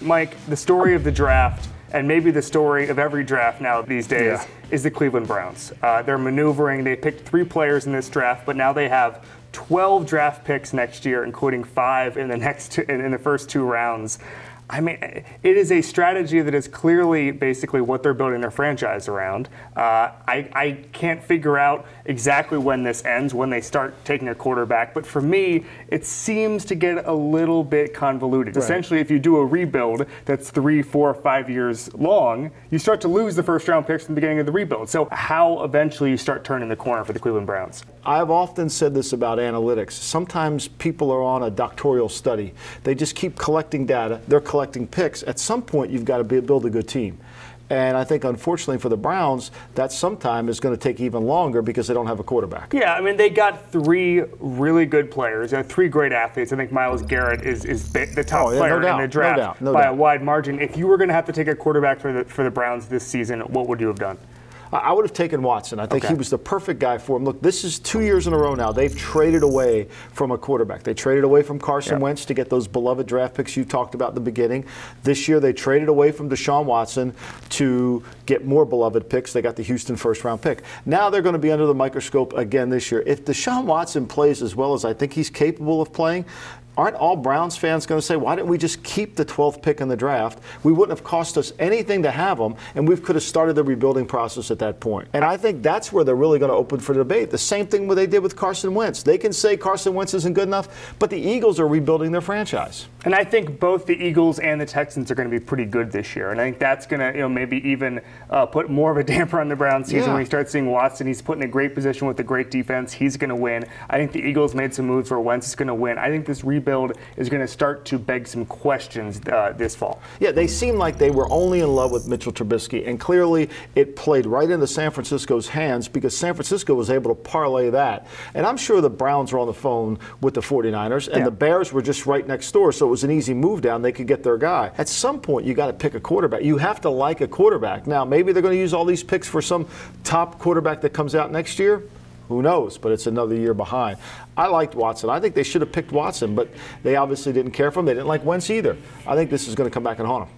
Mike, the story of the draft, and maybe the story of every draft now these days, is the Cleveland Browns. They're maneuvering. They picked 3 players in this draft, but now they have 12 draft picks next year, including 5 in the first 2 rounds. I mean, it is a strategy that is clearly basically what they're building their franchise around. I can't figure out exactly when this ends, when they start taking a quarterback. But for me, it seems to get a little bit convoluted. Right. Essentially, if you do a rebuild that's 3, 4, 5 years long, you start to lose the first-round picks in the beginning of the rebuild. So how eventually you start turning the corner for the Cleveland Browns? I've often said this about analytics. Sometimes people are on a doctoral study. They just keep collecting data. They're collecting picks. At some point, you've got to build a good team. And I think, unfortunately for the Browns, that sometime is going to take even longer because they don't have a quarterback. Yeah, I mean, they got 3 really good players, 3 great athletes. I think Myles Garrett is the top player in the draft by a wide margin. If you were going to have to take a quarterback for the Browns this season, what would you have done? I would have taken Watson. I think he was the perfect guy for him. Look, this is 2 years in a row now. They've traded away from a quarterback. They traded away from Carson Wentz to get those beloved draft picks you talked about in the beginning. This year they traded away from Deshaun Watson to get more beloved picks. They got the Houston first-round pick. Now they're going to be under the microscope again this year. If Deshaun Watson plays as well as I think he's capable of playing, aren't all Browns fans going to say, why didn't we just keep the 12th pick in the draft? We wouldn't have cost us anything to have them, and we could have started the rebuilding process at that point. And I think that's where they're really going to open for debate. The same thing what they did with Carson Wentz. They can say Carson Wentz isn't good enough, but the Eagles are rebuilding their franchise. And I think both the Eagles and the Texans are going to be pretty good this year. And I think that's going to maybe even put more of a damper on the Browns season when you start seeing Watson. He's put in a great position with a great defense. He's going to win. I think the Eagles made some moves where Wentz is going to win. I think this rebuild is going to start to beg some questions this fall. Yeah, they seem like they were only in love with Mitchell Trubisky, and clearly it played right into San Francisco's hands because San Francisco was able to parlay that. And I'm sure the Browns were on the phone with the 49ers, and the Bears were just right next door, so it was an easy move down. They could get their guy. At some point, you got to pick a quarterback. You have to like a quarterback. Now, maybe they're going to use all these picks for some top quarterback that comes out next year. Who knows? But it's another year behind. I liked Watson. I think they should have picked Watson, but they obviously didn't care for him. They didn't like Wentz either. I think this is going to come back and haunt them.